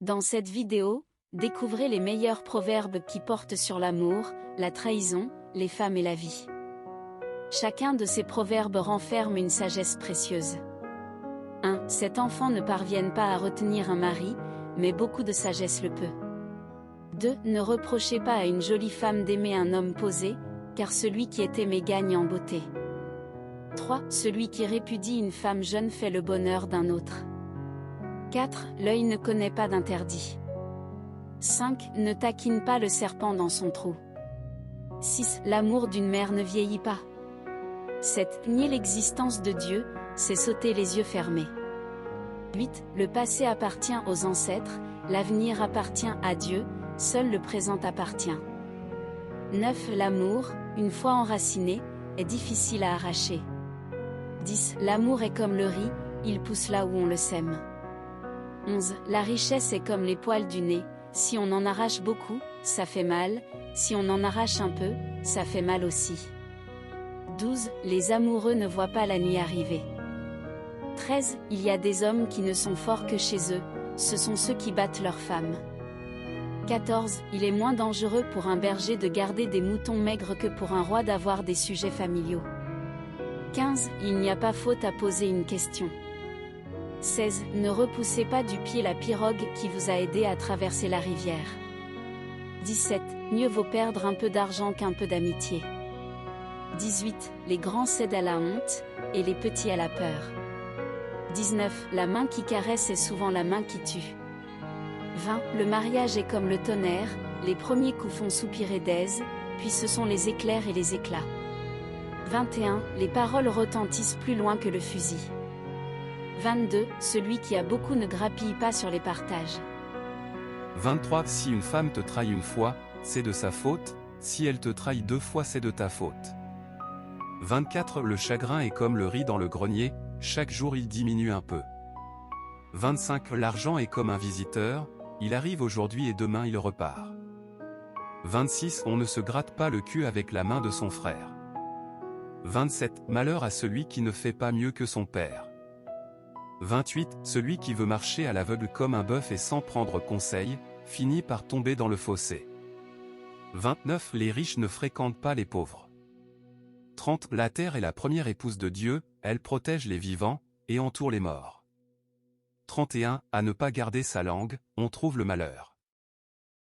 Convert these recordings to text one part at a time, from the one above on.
Dans cette vidéo, découvrez les meilleurs proverbes qui portent sur l'amour, la trahison, les femmes et la vie. Chacun de ces proverbes renferme une sagesse précieuse. 1. Cet enfant ne parvienne pas à retenir un mari, mais beaucoup de sagesse le peut. 2. Ne reprochez pas à une jolie femme d'aimer un homme posé, car celui qui est aimé gagne en beauté. 3. Celui qui répudie une femme jeune fait le bonheur d'un autre. 4. L'œil ne connaît pas d'interdit. 5. Ne taquine pas le serpent dans son trou. 6. L'amour d'une mère ne vieillit pas. 7. Nier l'existence de Dieu, c'est sauter les yeux fermés. 8. Le passé appartient aux ancêtres, l'avenir appartient à Dieu, seul le présent appartient. 9. L'amour, une fois enraciné, est difficile à arracher. 10. L'amour est comme le riz, il pousse là où on le sème. 11. La richesse est comme les poils du nez, si on en arrache beaucoup, ça fait mal, si on en arrache un peu, ça fait mal aussi. 12. Les amoureux ne voient pas la nuit arriver. 13. Il y a des hommes qui ne sont forts que chez eux, ce sont ceux qui battent leurs femmes. 14. Il est moins dangereux pour un berger de garder des moutons maigres que pour un roi d'avoir des sujets familiaux. 15. Il n'y a pas faute à poser une question. 16. Ne repoussez pas du pied la pirogue qui vous a aidé à traverser la rivière. 17. Mieux vaut perdre un peu d'argent qu'un peu d'amitié. 18. Les grands cèdent à la honte, et les petits à la peur. 19. La main qui caresse est souvent la main qui tue. 20. Le mariage est comme le tonnerre, les premiers coups font soupirer d'aise, puis ce sont les éclairs et les éclats. 21. Les paroles retentissent plus loin que le fusil. 22. Celui qui a beaucoup ne grappille pas sur les partages. 23. Si une femme te trahit une fois, c'est de sa faute, si elle te trahit 2 fois c'est de ta faute. 24. Le chagrin est comme le riz dans le grenier, chaque jour il diminue un peu. 25. L'argent est comme un visiteur, il arrive aujourd'hui et demain il repart. 26. On ne se gratte pas le cul avec la main de son frère. 27. Malheur à celui qui ne fait pas mieux que son père. 28. Celui qui veut marcher à l'aveugle comme un bœuf et sans prendre conseil, finit par tomber dans le fossé. 29. Les riches ne fréquentent pas les pauvres. 30. La terre est la première épouse de Dieu, elle protège les vivants, et entoure les morts. 31. À ne pas garder sa langue, on trouve le malheur.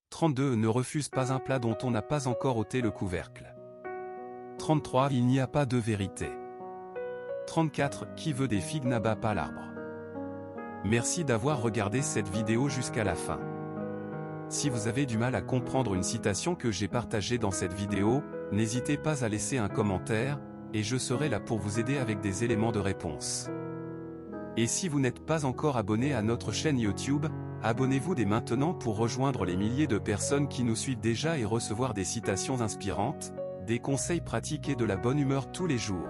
32. Ne refuse pas un plat dont on n'a pas encore ôté le couvercle. 33. Il n'y a pas de vérité. 34. Qui veut des figues n'abat pas l'arbre. Merci d'avoir regardé cette vidéo jusqu'à la fin. Si vous avez du mal à comprendre une citation que j'ai partagée dans cette vidéo, n'hésitez pas à laisser un commentaire, et je serai là pour vous aider avec des éléments de réponse. Et si vous n'êtes pas encore abonné à notre chaîne YouTube, abonnez-vous dès maintenant pour rejoindre les milliers de personnes qui nous suivent déjà et recevoir des citations inspirantes, des conseils pratiques et de la bonne humeur tous les jours.